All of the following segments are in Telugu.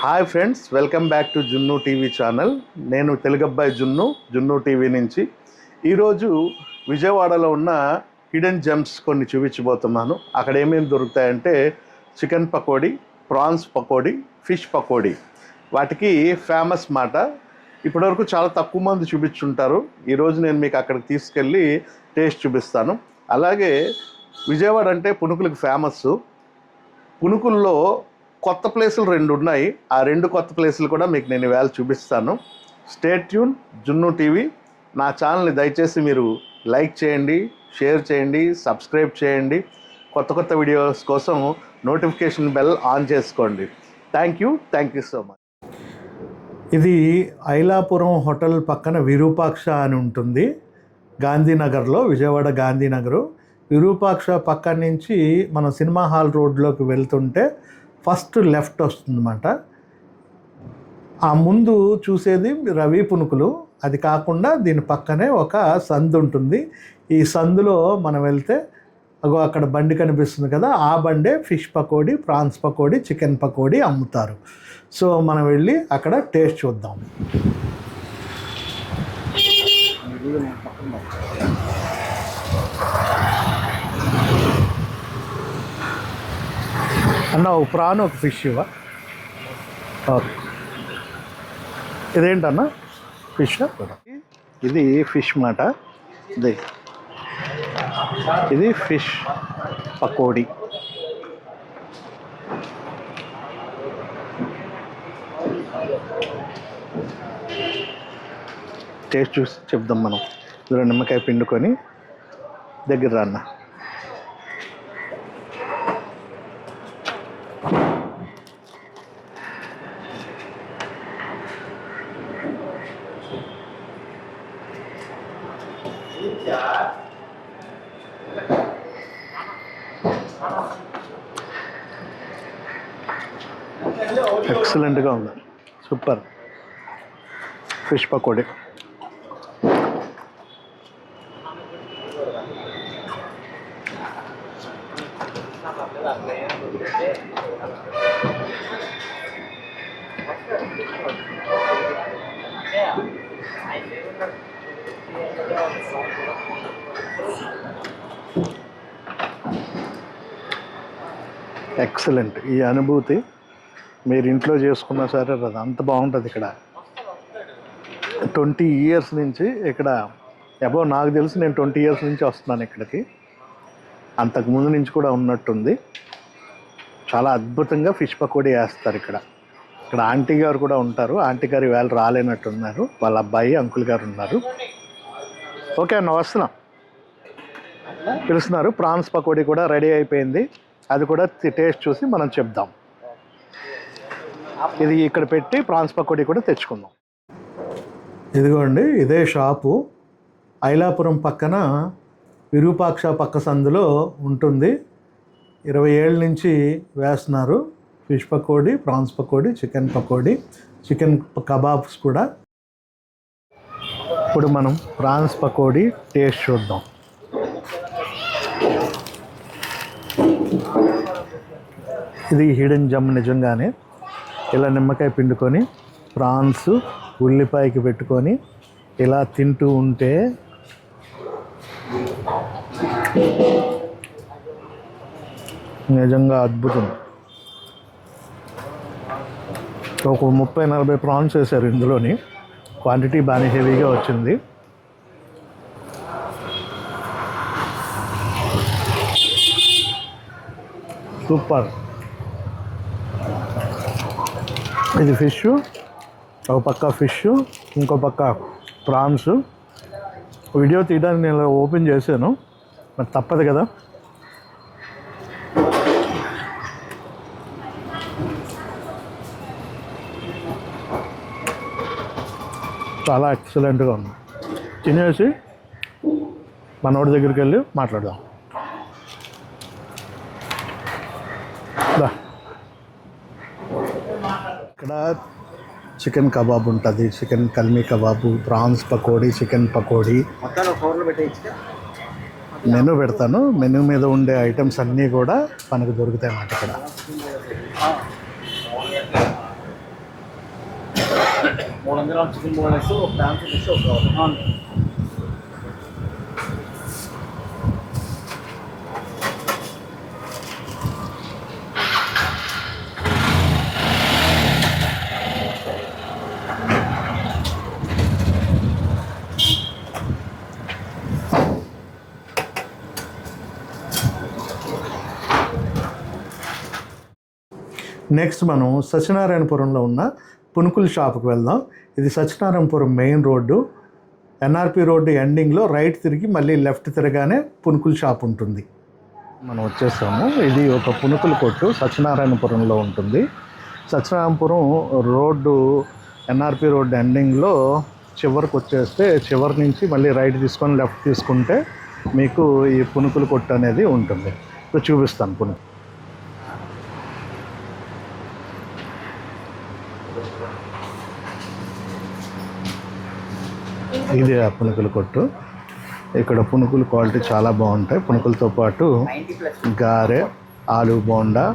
Hi friends, welcome back to జున్ను టీవీ ఛానల్. నేను తెలుగబ్బాయి జున్ను టీవీ నుంచి ఈరోజు విజయవాడలో ఉన్న హిడెన్ జెమ్స్ కొన్ని చూపించబోతున్నాను. అక్కడ ఏమేమి దొరుకుతాయంటే chicken pakodi, prawns pakodi, fish pakodi. వాటికి ఫేమస్ మాట. ఇప్పటివరకు చాలా తక్కువ మంది చూపించుంటారు. ఈరోజు నేను మీకు అక్కడికి తీసుకెళ్ళి టేస్ట్ చూపిస్తాను. అలాగే విజయవాడ అంటే పునుకులకు ఫేమస్. పునుకుల్లో కొత్త ప్లేసులు 2 ఉన్నాయి. ఆ 2 కొత్త ప్లేసులు కూడా మీకు నేను ఈవేళ చూపిస్తాను. స్టే ట్యూన్ జున్ను టీవీ. నా ఛానల్ని దయచేసి మీరు లైక్ చేయండి, షేర్ చేయండి, సబ్స్క్రైబ్ చేయండి. కొత్త వీడియోస్ కోసం నోటిఫికేషన్ బెల్ ఆన్ చేసుకోండి. Thank you so much. ఇది ఐలాపురం హోటల్ పక్కన విరూపాక్ష అని ఉంటుంది, గాంధీనగర్లో, విజయవాడ గాంధీనగరు. విరూపాక్ష పక్క నుంచి మనం సినిమా హాల్ రోడ్లోకి వెళ్తుంటే ఫస్ట్ లెఫ్ట్ వస్తుందన్నమాట. ఆ ముందు చూసేది రవి పునుకులు. అది కాకుండా దీని పక్కనే ఒక సందు ఉంటుంది. ఈ సందులో మనం వెళ్తే అక్కడ బండి కనిపిస్తుంది కదా, ఆ బండే fish pakodi, prawns pakodi, chicken pakodi అమ్ముతారు. సో మనం వెళ్ళి అక్కడ టేస్ట్ చూద్దాం. అన్న ఒక ప్రాన్, ఒక ఫిష్ ఇవ్వ. ఓకే, ఇదేంటన్న ఫిష్? ఇది ఫిష్ మాట. ఇది ఫిష్ పకోడీ. టేస్ట్ చూసి చెప్దాం మనం. ఇందులో నిమ్మకాయ పిండుకొని దగ్గర రాన్న. ఎక్సలెంట్గా ఉంది, సూపర్. Fish pakodi excellent. ఈ అనుభూతి మీరు ఇంట్లో చేసుకున్నా సరే అది అంత బాగుంటుంది. ఇక్కడ 20 years నుంచి ఇక్కడ నాకు తెలిసి నేను 20 years నుంచి వస్తున్నాను ఇక్కడికి. అంతకుముందు నుంచి కూడా ఉన్నట్టుంది. చాలా అద్భుతంగా ఫిష్ పకోడీ వేస్తారు ఇక్కడ. ఆంటీ గారు కూడా ఉంటారు. ఆంటీ గారు ఈవేళ రాలేనట్టున్నారు. వాళ్ళ అబ్బాయి, అంకుల్ గారు ఉన్నారు. ఓకే అన్న, వస్తున్నాం. పిలుస్తున్నారు. ప్రాన్స్ పకోడీ కూడా రెడీ అయిపోయింది. అది కూడా టేస్ట్ చూసి మనం చెప్దాం. ఇది ఇక్కడ పెట్టి ప్రాన్స్ పకోడీ కూడా తెచ్చుకుందాం. ఇదిగోండి, ఇదే షాపు ఐలాపురం పక్కన విరూపాక్ష పక్క సందులో ఉంటుంది. 20 ఏళ్ళ నుంచి వేస్తున్నారు fish pakodi, prawns pakodi, chicken pakodi, chicken kebabs కూడా. ఇప్పుడు మనం ప్రాన్స్ పకోడీ టేస్ట్ చూద్దాం. ఇది హిడెన్ జెమ్. నిజంగానే ఇలా నిమ్మకాయ పిండుకొని ప్రాన్స్ ఉల్లిపాయకి పెట్టుకొని ఇలా తింటూ ఉంటే నిజంగా అద్భుతం. ఒక 30-40 ప్రాన్స్ వేశారు ఇందులోని. క్వాంటిటీ బాగా హెవీగా వచ్చింది. సూపర్. ఇది ఫిష్, ఒక పక్క ఫిష్, ఇంకో పక్క ప్రాన్స్. వీడియో తీయడానికి నేను ఓపెన్ చేశాను, మరి తప్పదు కదా. చాలా ఎక్సలెంట్గా ఉంది. తినేసి మనోడి దగ్గరికి వెళ్ళి మాట్లాడదాం. ఇక్కడ చికెన్ కబాబ్ ఉంటుంది, chicken kalmi kebab, prawns pakodi, chicken pakodi. Menu పెడతాను. మెనూ మీద ఉండే ఐటమ్స్ అన్నీ కూడా మనకు దొరుకుతాయి అన్నమాట ఇక్కడ. 300 గ్రాముల చికెన్ బోనెస్, ఒక ప్రాన్స్ ఫిష్, ఒక అవును. నెక్స్ట్ మనం సత్యనారాయణపురంలో ఉన్న పునుకుల షాప్కి వెళ్దాం. ఇది Satyanarayanapuram main road, NRP road ఎండింగ్లో రైట్ తిరిగి మళ్ళీ లెఫ్ట్ తిరగానే పునుకుల షాప్ ఉంటుంది. మనం వచ్చేసాము. ఇది ఒక పునుకుల కొట్టు సత్యనారాయణపురంలో ఉంటుంది. సత్యనారాయణపురం రోడ్డు ఎన్ఆర్పి రోడ్డు ఎండింగ్లో చివరికి వచ్చేస్తే చివరి నుంచి మళ్ళీ రైట్ తీసుకొని లెఫ్ట్ తీసుకుంటే మీకు ఈ పునుకుల కొట్టు అనేది ఉంటుంది. ఇప్పుడు చూపిస్తాను పునుకు. ఇది ఆ పునుకుల కొట్టు. ఇక్కడ పునుకుల క్వాలిటీ చాలా బాగుంటాయి. పునుకులతో పాటు గారె, ఆలు బోండా,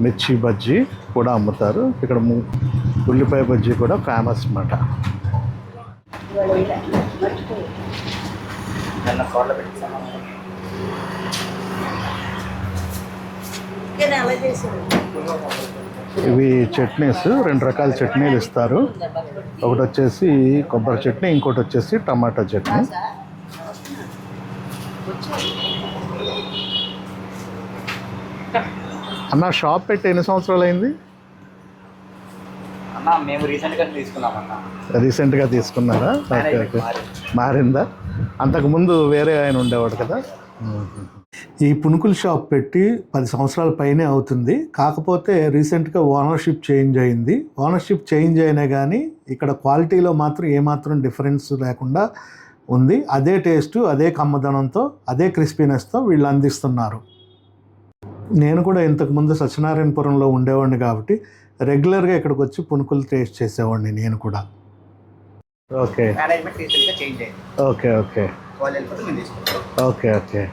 మిర్చి బజ్జీ కూడా అమ్ముతారు. ఇక్కడ ఉల్లిపాయ బజ్జీ కూడా ఫేమస్ అన్నమాట. ఇవి చట్నీస్, 2 రకాల చట్నీలు ఇస్తారు. ఒకటి వచ్చేసి కొబ్బరి చట్నీ, ఇంకోటి వచ్చేసి టమాటా చట్నీ. అన్న షాప్ పెట్టి ఎన్ని సంవత్సరాలు అయింది? అన్న మేము రీసెంట్గా తీసుకున్నామన్నా. రీసెంట్గా తీసుకున్నారా? Okay okay. మారిందా? అంతకుముందు వేరే ఆయన ఉండేవాడు కదా. ఈ పునుకుల షాప్ పెట్టి 10 సంవత్సరాల పైనే అవుతుంది. కాకపోతే రీసెంట్గా ఓనర్షిప్ చేంజ్ అయింది. ఓనర్షిప్ చేంజ్ అయినా కానీ ఇక్కడ క్వాలిటీలో మాత్రం ఏమాత్రం డిఫరెన్స్ లేకుండా ఉంది. అదే టేస్ట్, అదే కమ్మదనంతో, అదే క్రిస్పీనెస్తో వీళ్ళు అందిస్తున్నారు. నేను కూడా ఇంతకుముందు సత్యనారాయణపురంలో ఉండేవాడిని కాబట్టి రెగ్యులర్గా ఇక్కడికి వచ్చి పునుకులు టేస్ట్ చేసేవాడిని నేను కూడా. Okay okay okay okay okay.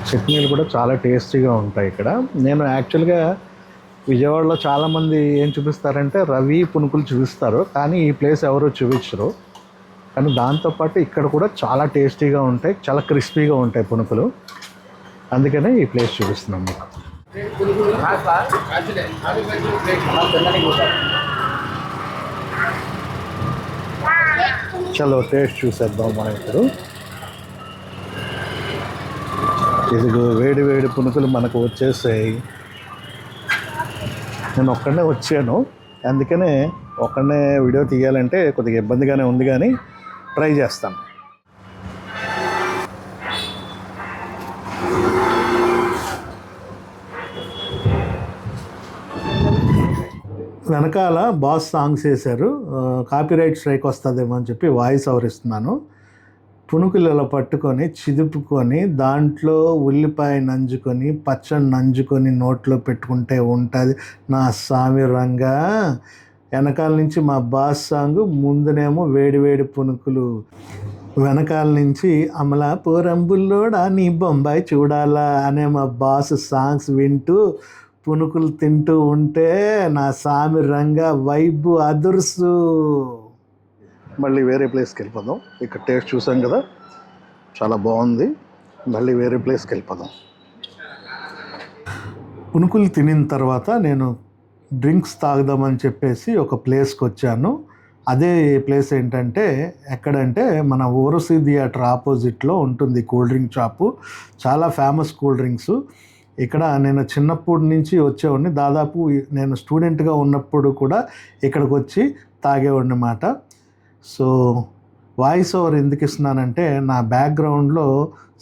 చట్నీలు కూడా చాలా టేస్టీగా ఉంటాయి ఇక్కడ. నేను యాక్చువల్గా విజయవాడలో చాలామంది ఏం చూపిస్తారంటే రవి పునుకులు చూపిస్తారు, కానీ ఈ ప్లేస్ ఎవరు చూపించరు. కానీ దాంతోపాటు ఇక్కడ కూడా చాలా టేస్టీగా ఉంటాయి, చాలా క్రిస్పీగా ఉంటాయి పునుకులు. అందుకనే ఈ ప్లేస్ చూపిస్తున్నాం మీకు. చలో టేస్ట్ చూసేద్దాం మనం ఇప్పుడు. ఇదిగో వేడి వేడి పునుకులు మనకు వచ్చేసాయి. నేను ఒక్కడనే వచ్చాను, అందుకనే ఒక్కడనే వీడియో తీయాలంటే కొద్దిగా ఇబ్బందిగానే ఉంది, కానీ ట్రై చేస్తాను. వెనకాల బాస్ సాంగ్స్ వేశారు. కాపీరైట్ స్ట్రైక్ వస్తుందేమో అని చెప్పి వాయిస్ ఓవర్ ఇస్తున్నాను. పునుకులు ఇలా పట్టుకొని చిదుపుకొని దాంట్లో ఉల్లిపాయ నంజుకొని పచ్చడి నంజుకొని నోట్లో పెట్టుకుంటే ఉంటుంది నా సామి రంగా. వెనకాల నుంచి మా బాస్ సాంగ్, ముందునేమో వేడివేడి పునుకులు. వెనకాల నుంచి అమలాపురం బుల్లోడా నీ బొంబాయి చూడాలా అనే మా బాస్ సాంగ్స్ వింటూ పునుకులు తింటూ ఉంటే నా సామి రంగా వైబు అదుర్సు. మళ్ళీ వేరే ప్లేస్కి వెళ్ళిపోదాం. ఇక్కడ టేస్ట్ చూసాం కదా, చాలా బాగుంది. మళ్ళీ వేరే ప్లేస్కి వెళ్ళిపోదాం. పునుకులు తినిన తర్వాత నేను డ్రింక్స్ తాగుదామని చెప్పేసి ఒక ప్లేస్కి వచ్చాను. అదే ప్లేస్ ఏంటంటే ఎక్కడంటే మన ఓరసీ థియేటర్ ఆపోజిట్లో ఉంటుంది కూల్ డ్రింక్ షాపు. చాలా ఫేమస్ కూల్ డ్రింక్స్. ఇక్కడ నేను చిన్నప్పటి నుంచి వచ్చేవాడిని. దాదాపు నేను స్టూడెంట్గా ఉన్నప్పుడు కూడా ఇక్కడికి వచ్చి తాగేవాడిని అన్నమాట. సో వాయిస్ ఓవర్ ఎందుకు ఇస్తున్నానంటే నా బ్యాక్గ్రౌండ్లో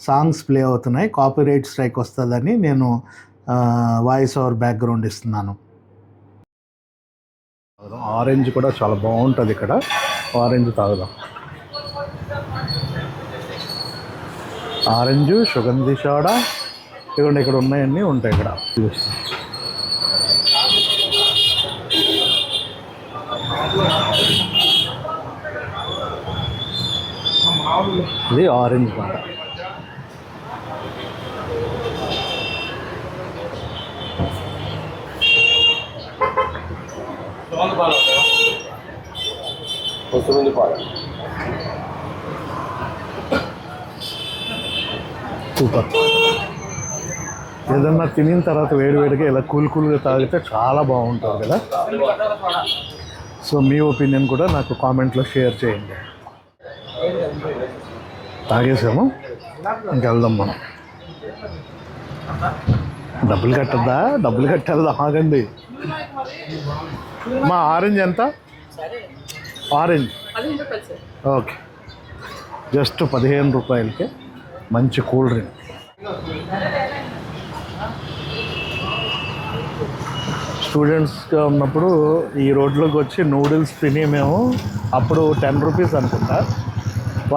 సాంగ్స్ ప్లే అవుతున్నాయి, కాపీరైట్ స్ట్రైక్ వస్తుందని నేను వాయిస్ ఓవర్ బ్యాక్గ్రౌండ్ ఇస్తున్నాను. ఆరెంజ్ కూడా చాలా బాగుంటుంది ఇక్కడ. ఆరెంజ్ తాగుదాం. ఆరెంజ్, సుగంధి సోడా, ఇవ్వండి ఇక్కడ ఉన్నాయన్నీ ఉంటాయి ఇక్కడ. ఇది ఆరెంజ్ మాట. పొసురుంది పాలు సూపర్. ఏదన్నా తినిన తర్వాత వేడివేడిగా ఇలా కూల్గా తాగితే చాలా బాగుంటుంది కదా. సో మీ ఒపీనియన్ కూడా నాకు కామెంట్లో షేర్ చేయండి. తాగేసాము, ఇంకెళ్దాం మనం. డబ్బులు కట్టాలి ఆగండి. మా ఆరెంజ్ ఎంత? ఆరెంజ్ ఓకే, జస్ట్ 15 రూపాయలకి మంచి కూల్ డ్రింక్. స్టూడెంట్స్గా ఉన్నప్పుడు ఈ రోడ్లోకి వచ్చి నూడిల్స్ తిని మేము అప్పుడు 10 రూపీస్ అనుకుంటా,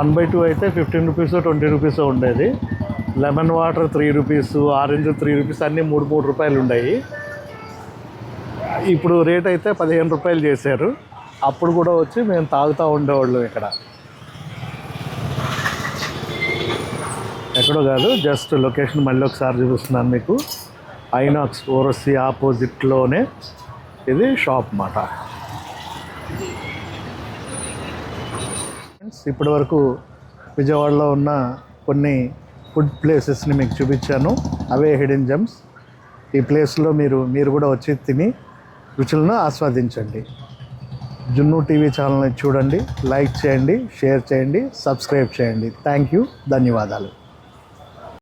1/2 అయితే 15 రూపీస్ 20 రూపీస్ ఉండేది. Lemon water 3 rupees, orange 3 rupees, అన్నీ 3 రూపాయలు ఉన్నాయి. ఇప్పుడు రేట్ అయితే 15 రూపాయలు చేశారు. అప్పుడు కూడా వచ్చి మేము తాగుతూ ఉండేవాళ్ళం. ఇక్కడ ఎక్కడో కాదు, జస్ట్ లొకేషన్ మళ్ళీ ఒకసారి చూపిస్తున్నాను మీకు. ఐనాక్స్ ఓరస్సీ ఆపోజిట్లోనే ఇది షాప్ మాట. ఇప్పటి వరకు విజయవాడలో ఉన్న కొన్ని ఫుడ్ ప్లేసెస్ని మీకు చూపించాను, అవే హిడెన్ జెమ్స్. ఈ ప్లేస్లో మీరు కూడా వచ్చి తిని రుచులను ఆస్వాదించండి. జున్ను టీవీ ఛానల్ని చూడండి, లైక్ చేయండి, షేర్ చేయండి, సబ్స్క్రైబ్ చేయండి. థ్యాంక్ యూ, ధన్యవాదాలు.